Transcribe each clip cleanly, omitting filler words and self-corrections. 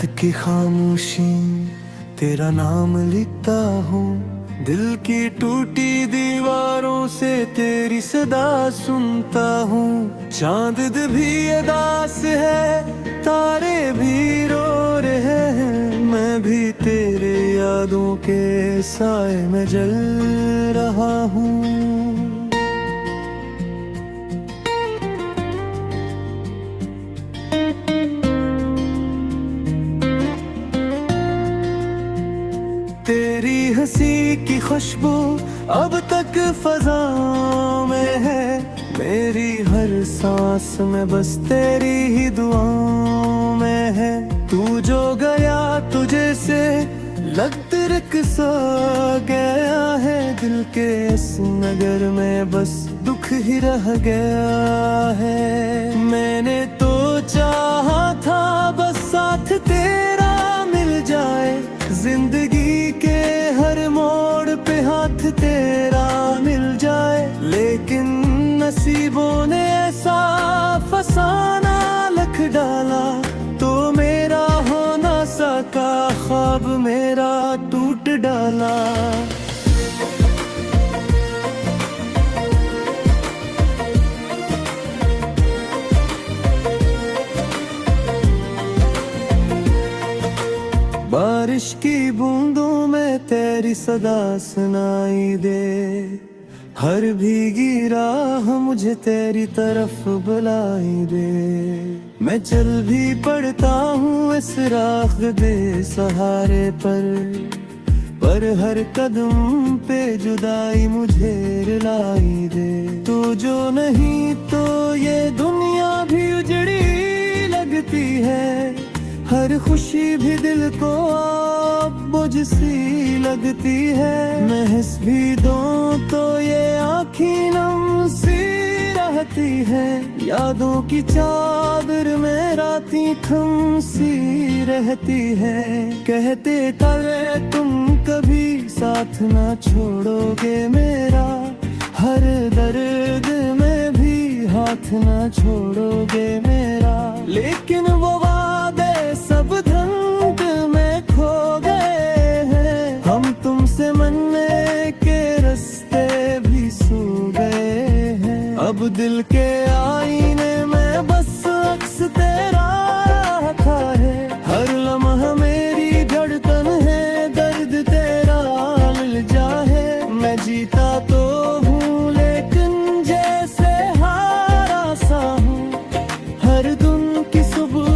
रात की खामोशी तेरा नाम लिखता हूँ, दिल की टूटी दीवारों से तेरी सदा सुनता हूँ। चांद भी उदास है, तारे भी रो रहे हैं, मैं भी तेरे यादों के साए में जल रहा हूँ। तेरी हंसी की खुशबू अब तक फज़ाओं में है, मेरी हर सांस में बस तेरी ही दुआओं में है। तू जो गया तुझे से लग तिरक सा गया है, दिल के इस नगर में बस दुख ही रह गया है। मैंने तो चाहा था बस साथ तेरा मिल जाए, जिंदगी के हर मोड़ पे हाथ तेरा मिल जाए, लेकिन नसीबों ने ऐसा फसाना लख डाला, तो मेरा हो ना सका ख्वाब मेरा टूट डाला। बारिश की बूंदों में तेरी सदा सुनाई दे, हर भीगी राह मुझे तेरी तरफ बुलाई दे। मैं चल भी पड़ता हूँ इस राह दे सहारे पर हर कदम पे जुदाई मुझे रुलाई दे। तू जो नहीं तो ये दुनिया भी उजड़ी लगती है, हर खुशी भी दिल को अब मुझसी लगती है। मैं हंस भी दूं तो ये आँखें नम सी रहती है, यादों की चादर में रातें थम सी रहती है। कहते थे तुम कभी साथ ना छोड़ोगे मेरा, हर दर्द में भी हाथ ना छोड़ोगे मेरा, लेकिन वो सब धंध में खो गए हैं। हम तुमसे मिलने के रास्ते भी सो गए हैं, अब दिल के आईने में बस अक्स तेरा आता है। हर लम्हा मेरी धड़कन है, दर्द तेरा मिल जाए। मैं जीता तो हूँ लेकिन जैसे हारा सा हूँ, हर दिन की सुबह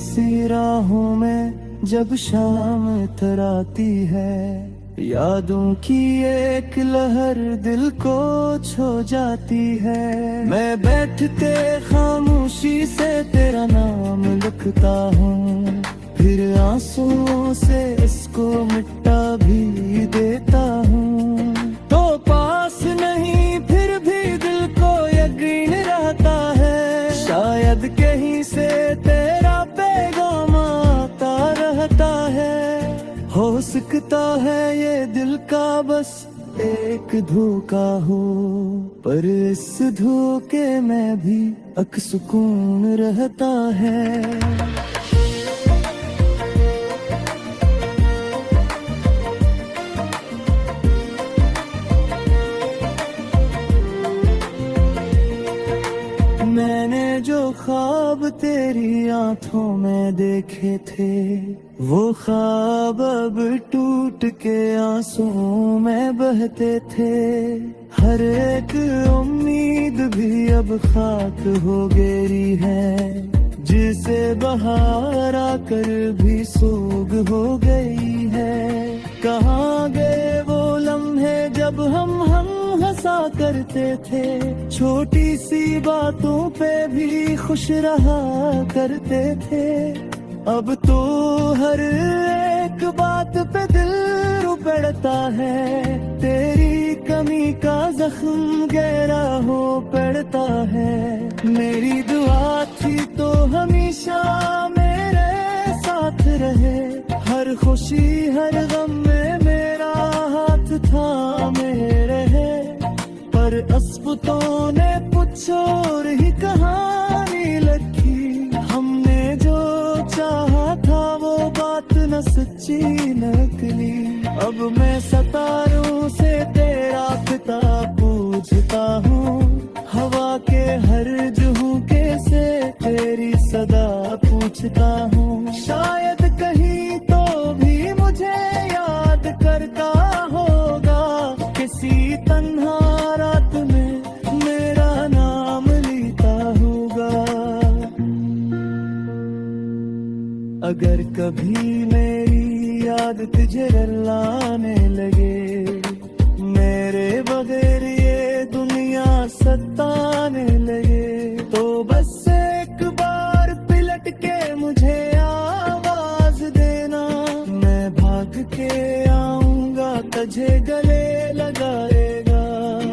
सी राहों में जब शाम इतराती है, यादों की एक लहर दिल को छू जाती है। मैं बैठते खामोशी से तेरा नाम लिखता हूँ, फिर आंसुओं से इसको मिटा भी देता हूँ। तो पास नहीं फिर भी दिल को यकीन रहता है, शायद कहीं से तेरा पैगाम आता रहता है। हो सकता है ये दिल का बस एक धोखा हो, पर इस धोखे में भी अक सुकून रहता है। मैंने जो ख्वाब तेरी आंखों में देखे थे, वो ख्वाब अब टूट के आंसुओं में बहते थे। हर एक उम्मीद भी अब खाक हो गई है, जिसे बहार आकर भी सोग हो गई है। कहाँ गए वो लम्हे जब हम हंसा करते थे, छोटी सी बातों पे भी खुश रहा करते थे। अब तो हर एक बात पे दिल रुपड़ता है, तेरी कमी का जख्म गहरा हो पड़ता है। मेरी दुआ थी तो हमेशा मेरे साथ रहे, हर खुशी हर गम में मेरा हाथ थामे रहे। पर अस्पतों ने पूछ कुछ और ही कहानी लिखी। हमने जो चाहा था वो बात न सच्ची नकली। अब मैं सितारों से तेरा पिता पूछता हूँ, हवा के हर झोंके से तेरी सदा पूछता हूँ। शायद कहीं तो भी मुझे याद करता होगा, किसी तन्हा रात में मेरा नाम लेता होगा। अगर कभी मेरी याद तुझे रुलाने लगे, मेरे बगैर ये दुनिया सताने लगे, तो बस एक बार पलट के मुझे आवाज देना। मैं भाग के आऊंगा, तुझे गले लगाएगा।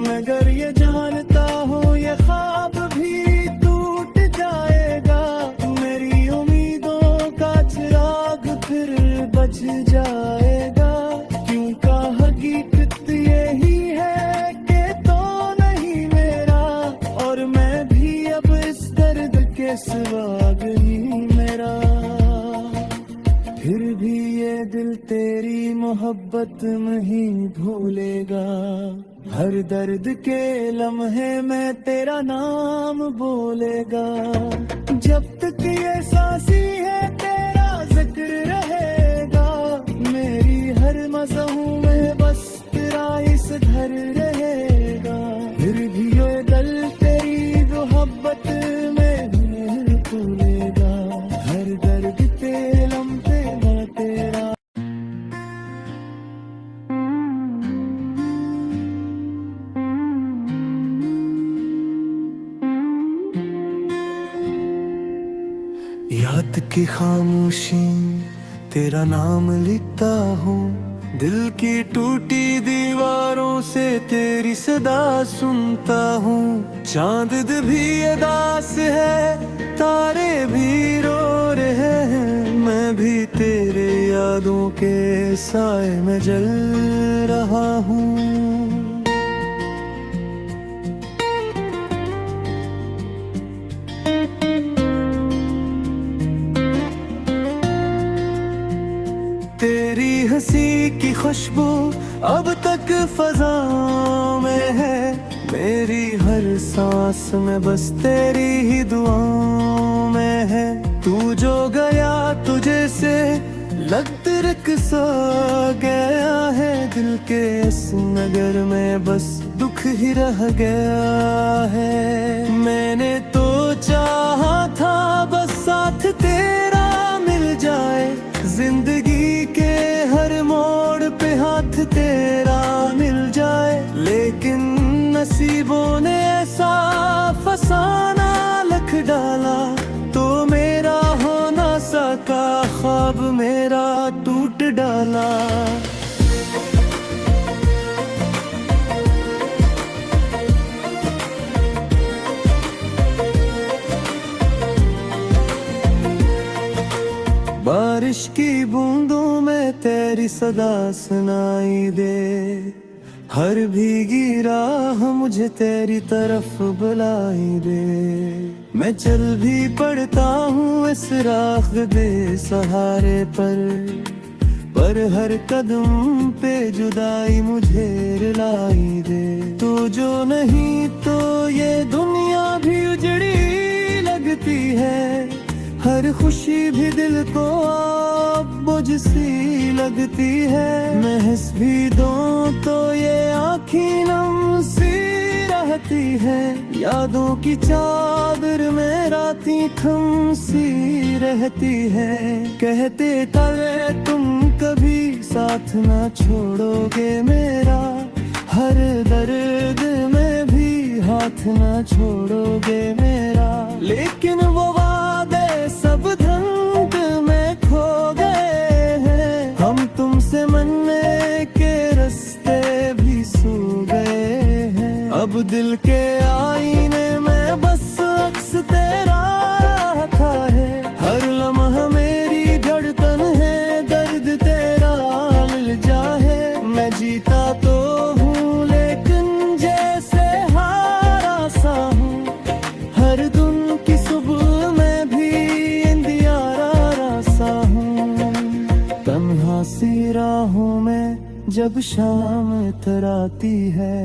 मगर ये जानता हूँ ये ख्वाब भी टूट जाएगा, मेरी उम्मीदों का चिराग फिर बच जाएगा। क्यों का हकीकत यही है कि तो नहीं मेरा, और मैं भी अब इस दर्द के सिवा नहीं मेरा। फिर भी ये दिल तेरी मोहब्बत नहीं भूलेगा, हर दर्द के लम्हे में तेरा नाम बोलेगा। जब तक ये सांसी है तेरा जिक्र रहेगा, मेरी हर मज़हू में बस तेरा इस घर रहेगा। फिर भी ये दिल तेरी मोहब्बत में नहीं भूलेगा, हर दर्द के लम्हे में तेरा। याद की खामोशी तेरा नाम लिखता हूँ, दिल की टूटी दीवारों से तेरी सदा सुनता हूँ। चांद भी उदास है, तारे भी रो रहे हैं, मैं भी तेरे यादों के साए में जल रहा हूँ। तेरी हंसी की खुशबू अब तक फज़ाओं में है, मेरी हर सांस में बस तेरी ही दुआओं में है। तू जो गया तुझे से लग तिरक सा गया है, दिल के इस नगर में बस दुख ही रह गया है। मैंने तो चाहा था बस साथ तेरा मिल जाए, जिंदगी के हर मोड़ पे हाथ तेरा मिल जाए, लेकिन नसीबों ने ऐसा फसाना लख डाला, तो मेरा हो ना सका ख्वाब मेरा टूट डाला। बारिश की बूंदों में तेरी सदा सुनाई दे, हर भीगी राह मुझे तेरी तरफ बुलाई दे। मैं चल भी पड़ता हूँ इस राह दे सहारे पर हर कदम पे जुदाई मुझे रुलाई दे। तू जो नहीं तो ये दुनिया भी उजड़ी लगती है, हर खुशी भी दिल को अब मुझसी लगती है। मैं हंस भी दूं तो ये आँखें नम सी रहती है, यादों की चादर में रातें थम सी रहती है। कहते थे तुम कभी साथ ना छोड़ोगे मेरा, हर दर्द में भी हाथ ना छोड़ोगे मेरा, लेकिन वो वादे सब धंध में खो गए हैं। हम तुमसे मिलने के रास्ते भी सो गए हैं, अब दिल के आईने में बस अक्स तेरा आता है। हर लम्हा मेरी धड़कन है, दर्द तेरा मिल जाए। मैं जीता तो हूँ लेकिन जैसे हारा सा हूँ, जब शाम इतराती है,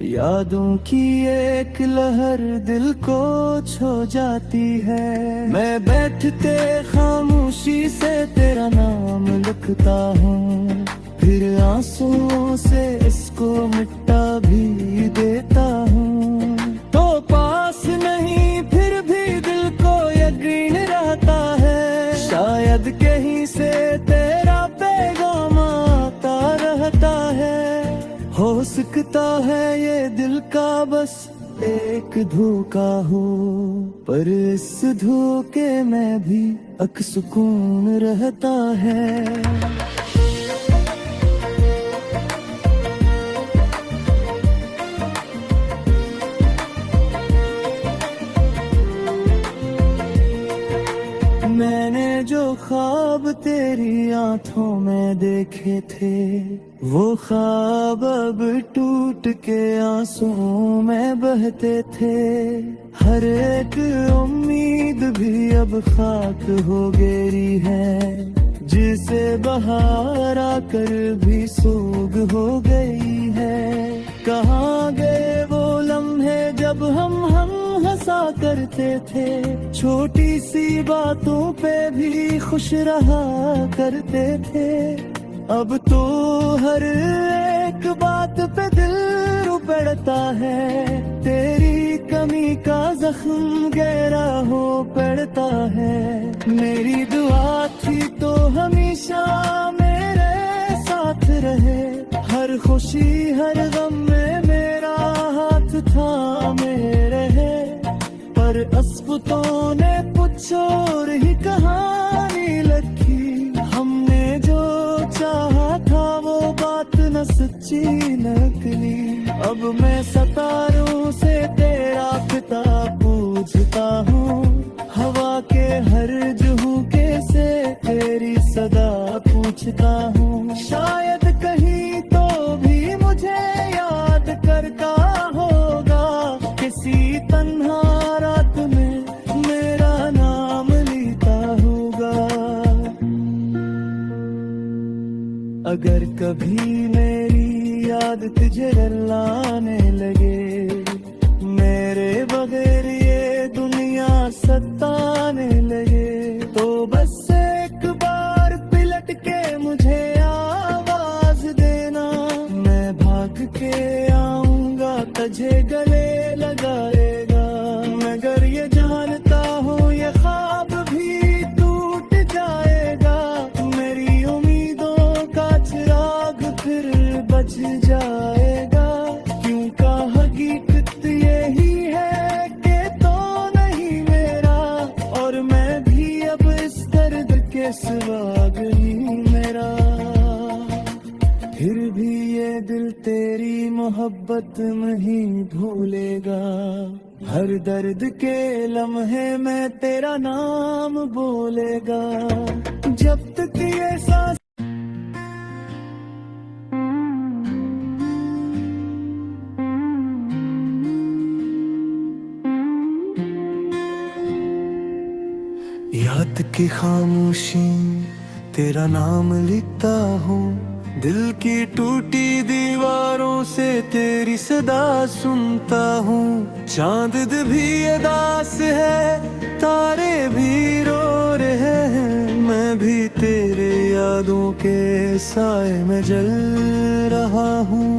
यादों की एक लहर दिल को छो जाती है। मैं बैठते खामोशी से तेरा नाम लिखता हूँ, फिर आंसुओं से इसको मिटा भी देता हूँ। तो पास नहीं फिर भी दिल को यकीन रहता है, शायद कहीं से तेरा पैगाम आता रहता है। हो सकता है ये दिल का बस एक धोखा हो, पर इस धोखे में भी अक सुकून रहता है। मैंने जो ख्वाब तेरी आंखों में देखे थे, वो ख्वाब अब टूट के आंसुओं में बहते थे। हर एक उम्मीद भी अब खाक हो गई है, जिसे बहार आकर भी सोग हो गई है। कहाँ गए वो लम्हे जब हम हंसा करते थे, छोटी सी बातों पे भी खुश रहा करते थे। अब तो हर एक बात पे दिल रुपड़ता है, तेरी कमी का जख्म गहरा हो पड़ता है। मेरी दुआ थी तो हमेशा मेरे साथ रहे, हर खुशी हर गम में मेरा हाथ थामे रहे। पर अस्पतों ने कुछ और ही कहानी लिखी, हमने जो चाहा था वो बात न सच्ची नकली। अब मैं सितारों से तेरा खिताब पूछता हूँ, हवा के हर झोंके से तेरी सदा पूछता हूँ। शायद कहीं तो भी मुझे याद करता होगा, किसी तन्हा रात में मेरा नाम लेता होगा। अगर कभी मेरी याद तुझे रुलाने लगे, मेरे बगैर ये दुनिया सताने लगे, तो बस एक बार पलट के मुझे आवाज देना। मैं भाग के आऊंगा, तुझे गले लगाएगा। मगर ये जानता हूँ ये ख्वाब भी टूट जाएगा, मेरी उम्मीदों का चिराग फिर बच जाएगा। क्यों का हकीकत यही है कि तो नहीं मेरा, और मैं भी अब इस दर्द के सिवा नहीं मेरा। फिर भी ये दिल तेरी मोहब्बत नहीं भूलेगा, हर दर्द के लम्हे में तेरा नाम बोलेगा। जब तक ये सांस याद की खामोशी तेरा नाम लिखता हूँ, दिल की टूटी दीवारों से तेरी सदा सुनता हूँ। चांद भी उदास है, तारे भी रो रहे हैं, मैं भी तेरे यादों के साए में जल रहा हूँ।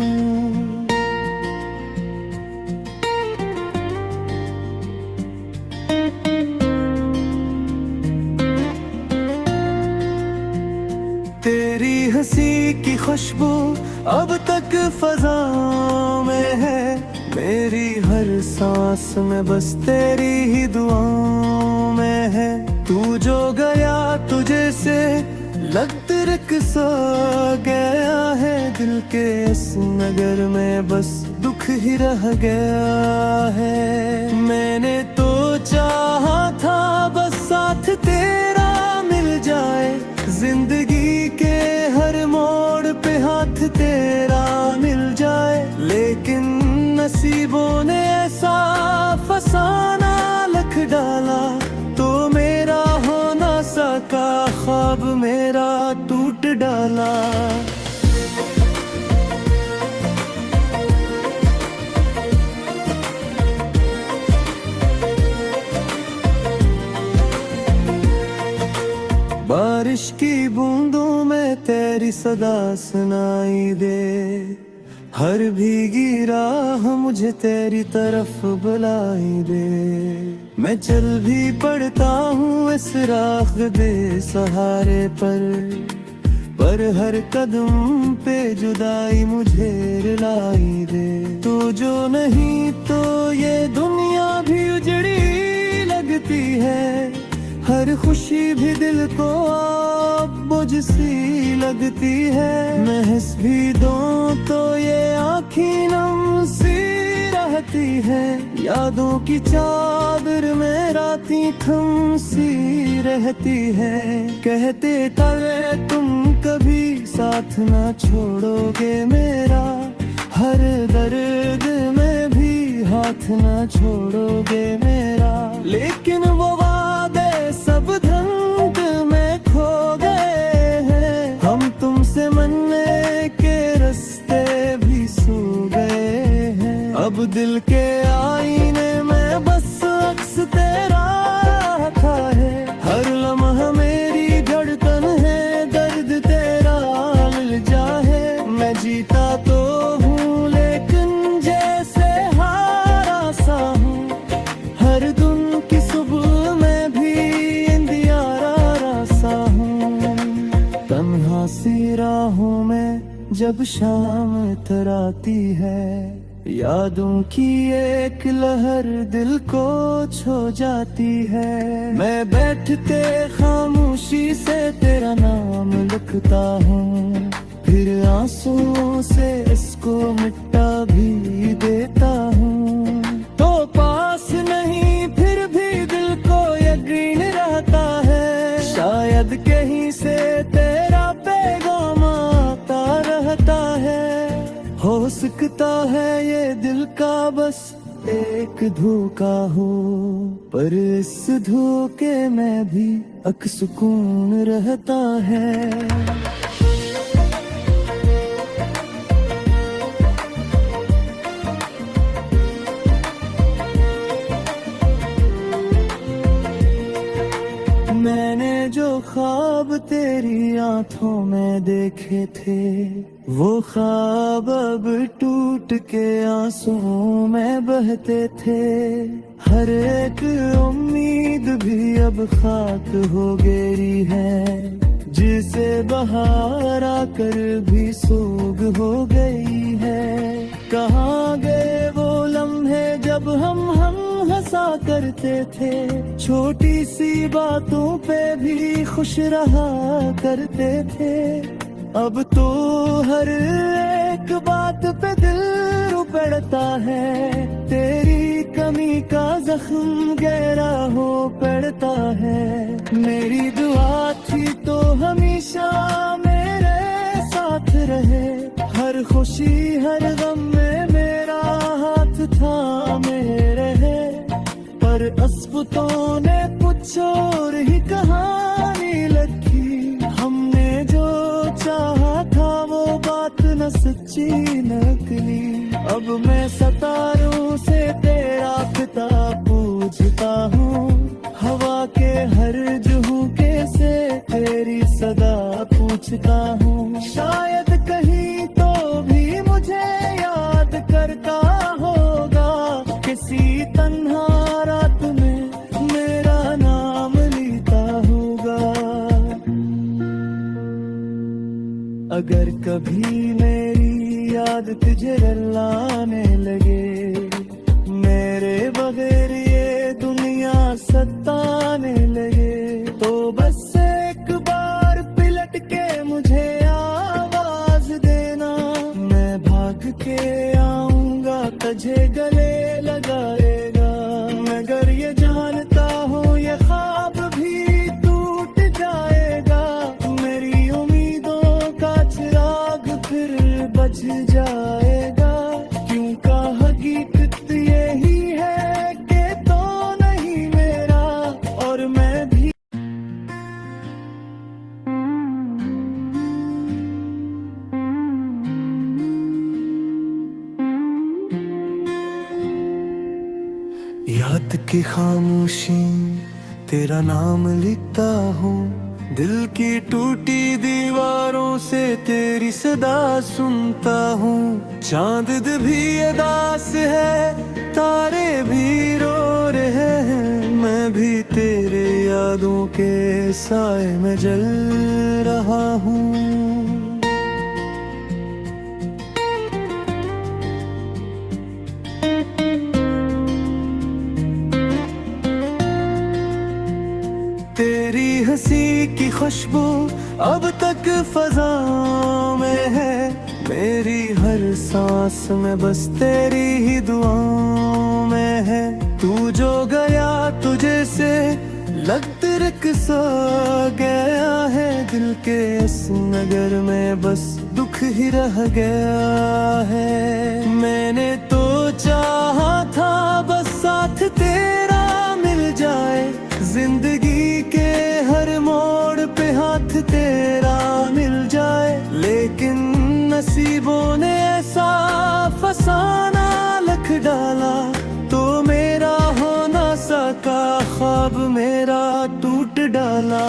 तेरी हंसी की खुशबू अब तक फजा में है, मेरी हर सांस में बस तेरी ही दुआओं में है। तू जो गया तुझे से लग तिरक सा गया है, दिल के इस नगर में बस दुख ही रह गया है। मैंने तो चाहा था बस साथ तेरा मिल जाए, जिंदगी के हर मोड़ पे हाथ तेरा मिल जाए। लेकिन नसीबों ने ऐसा फसाना लख डाला, तो मेरा हो ना सका ख्वाब मेरा टूट डाला। बारिश की बूंदों में तेरी सदा सुनाई दे, हर भीगी राह मुझे तेरी तरफ बुलाई दे। मैं चल भी पड़ता हूँ इस रास्ते सहारे पर हर कदम पे जुदाई मुझे रुलाई दे। तू जो नहीं तो ये दुनिया भी उजड़ी लगती है, हर खुशी भी दिल को अब मुझसी लगती है। मैं हंस भी दूं तो ये आँखें नम सी रहती है, यादों की चादर में रातें थम सी रहती है। कहते थे तुम कभी साथ ना छोड़ोगे मेरा, हर दर्द में भी हाथ ना छोड़ोगे मेरा। लेकिन वो वादे सब धंध में खो गए हैं, हम तुमसे मिलने के रास्ते भी सो गए हैं। अब दिल के आईने में बस अक्स तेरा आता है, हर लम्हा मेरी धड़कन है, दर्द तेरा ललजा है। मैं जीता तो हूँ लेकिन जैसे हारा सा हूँ, हर दिन की सुबह में भी इंदियारा सा हूँ। तन्हा सी राहों में जब शाम तराती है, यादों की एक लहर दिल को छो जाती है। मैं बैठते खामोशी से तेरा नाम लिखता हूँ, फिर आंसुओं से इसको मिटा भी देता हूँ। तो पास नहीं फिर भी दिल को यकीन रहता है, शायद कहीं से तेरा पैगाम आता रहता है। हो सकता है ये दिल का बस एक धोखा हो, पर इस धोखे में भी अक सुकून रहता है। मैंने जो ख्वाब तेरी आंखों में देखे थे, वो ख्वाब अब टूट के आंसुओं में बहते थे। हर एक उम्मीद भी अब खाक हो गई है, जिसे बहार आकर भी सोग हो गई है। कहाँ गए वो लम्हे जब हम हंसा करते थे, छोटी सी बातों पे भी खुश रहा करते थे। अब तो हर एक बात पे दिल रुपड़ता है, तेरी कमी का जख्म गहरा हो पड़ता है। मेरी दुआ थी तो हमेशा मेरे साथ रहे, हर खुशी हर गम में मेरा हाथ थामे रहे। पर अस्पतों ने कुछ और ही कहानी लिखी, हमने जो चाहा था वो बात न सच्ची नकली। अब मैं सितारों से तेरा किताब पूछता हूँ, हवा के हर झोंके से तेरी सदा पूछता हूँ। शायद कहीं तो भी मुझे याद करता होगा, किसी तन्हा रात में मेरा नाम लेता होगा। अगर कभी मेरी याद तुझे रुलाने लगे, मेरे बगैर ये दुनिया सताने लगे, तो बस एक बार पलट के मुझे आवाज देना। मैं भाग के आऊंगा, तुझे गले लगाएगा। मगर ये जानता हूँ ये ख्वाब भी टूट जाएगा, मेरी उम्मीदों का चिराग फिर बच जाएगा। क्यों का हकीकत यही है कि तो नहीं मेरा, और मैं भी याद की खामोशी तेरा नाम लिखता हूँ, दिल की टूटी दीवारों से तेरी सदा सुनता हूँ। चांद भी उदास है, तारे भी रो रहे हैं, मैं भी तेरे यादों के साए में जल रहा हूँ। तेरी हंसी की खुशबू अब तक फजाओं में है, मेरी हर सांस में बस तेरी ही दुआओं में है। तू जो गया तुझे से लग तिरक सा गया है, दिल के इस नगर में बस दुख ही रह गया है। मैंने तो चाहा था बस साथ तेरा मिल जाए, जिंदगी के हर मोड़ पे हाथ तेरा मिल जाए, लेकिन नसीबों ने ऐसा फसाना लख डाला, तो मेरा हो ना सका ख्वाब मेरा टूट डाला।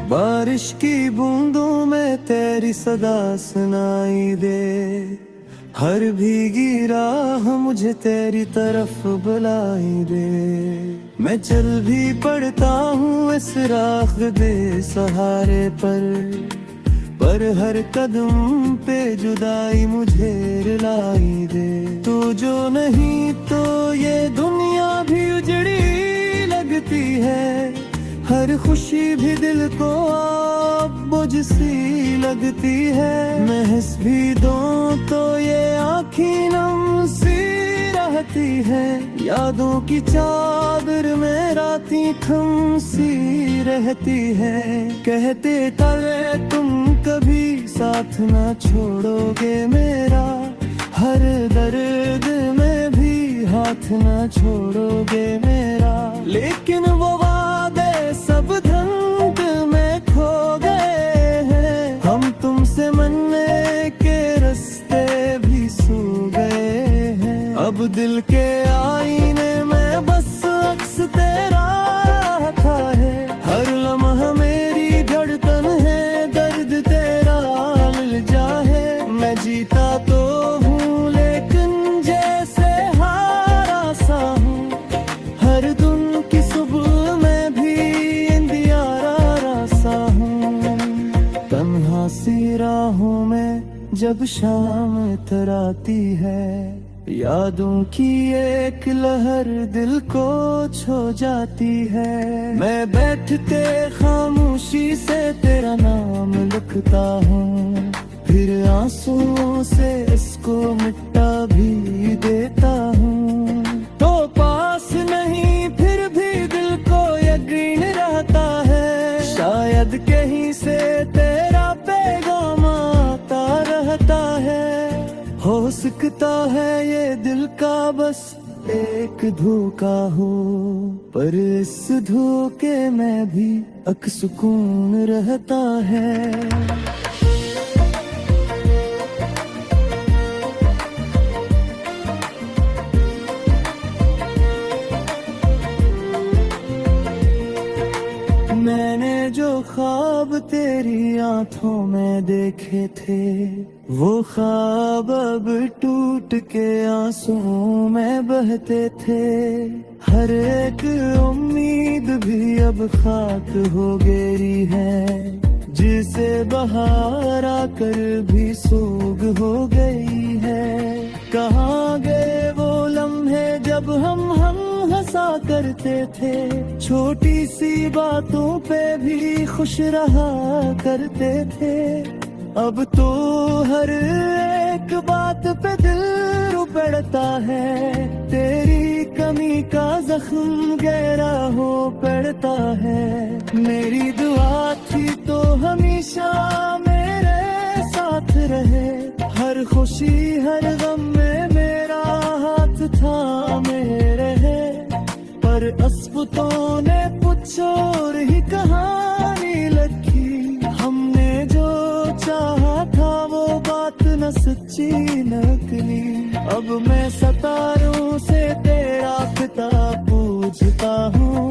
बारिश की बूंदों में तेरी सदा सुनाई दे, हर भीगी राह मुझे तेरी तरफ बुलाई दे। मैं चल भी पड़ता हूँ इस राह दे सहारे पर हर कदम पे जुदाई मुझे रुलाई दे। तू जो नहीं तो ये दुनिया भी उजड़ी लगती है, हर खुशी भी दिल को आप मुझसी लगती है। मैं हंस भी दूं तो ये आँखें नम सी रहती है, यादों की चादर में रातें थम सी रहती है। कहते थे तुम कभी साथ ना छोड़ोगे मेरा, हर दर्द में भी हाथ ना छोड़ोगे मेरा, लेकिन वो वादे सब धंध में खो गए हैं। हम तुमसे मिलने के रास्ते भी सो गए हैं, अब दिल के आईने में बस अक्स तेरा आता है। हर लम्हा मेरी धड़कन है, दर्द तेरा मिल जाए। मैं जीता तो हूँ लेकिन जैसे हारा सा हूँ, हर दिन की सुबह में भी इंदियारा सा हूँ। तन्हा सी राहों में जब शाम इतराती है, यादों की एक लहर दिल को छो जाती है। मैं बैठते खामोशी से तेरा नाम लिखता हूँ, फिर आंसुओं से इसको मिटा भी देता हूँ। तो पास नहीं फिर भी दिल को यकीन रहता है, शायद कहीं से तेरा पैगाम आता रहता है। हो सकता है ये दिल का बस एक धोखा हो, पर इस धोखे में भी अक सुकून रहता है। मैंने जो ख्वाब तेरी आंखों में देखे थे, वो ख्वाब अब टूट के आंसुओं में बहते थे। हर एक उम्मीद भी अब खाक हो गई है, जिसे बहार आकर भी सोग हो गई है। कहाँ गए वो लम्हे जब हम हंसा करते थे, छोटी सी बातों पे भी खुश रहा करते थे। अब तो हर एक बात पे दिल रुपड़ता है, तेरी कमी का जख्म गहरा हो पड़ता है। मेरी दुआ थी तो हमेशा मेरे साथ रहे, हर खुशी हर गम में मेरा हाथ थामे रहे। पर अस्पतों ने कुछ और ही कहानी लिखी, हमने जो चाहा था वो सच्ची नकली। अब मैं सितारों से तेरा पिता पूछता हूँ,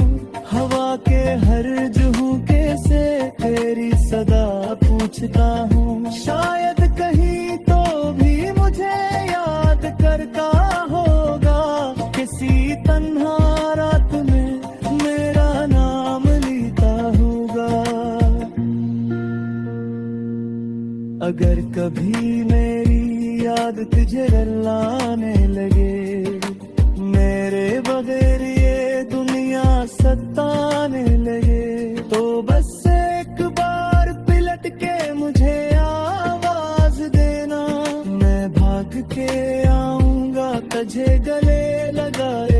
हवा के हर झोंके से तेरी सदा पूछता हूँ। शायद कहीं तो भी मुझे याद करता होगा, किसी तन्हा रात में मेरा नाम लेता होगा। अगर कभी मेरी याद तुझे रुलाने लगे, मेरे बगैर ये दुनिया सताने लगे, तो बस एक बार पलट के मुझे आवाज देना। मैं भाग के आऊंगा तुझे गले लगाए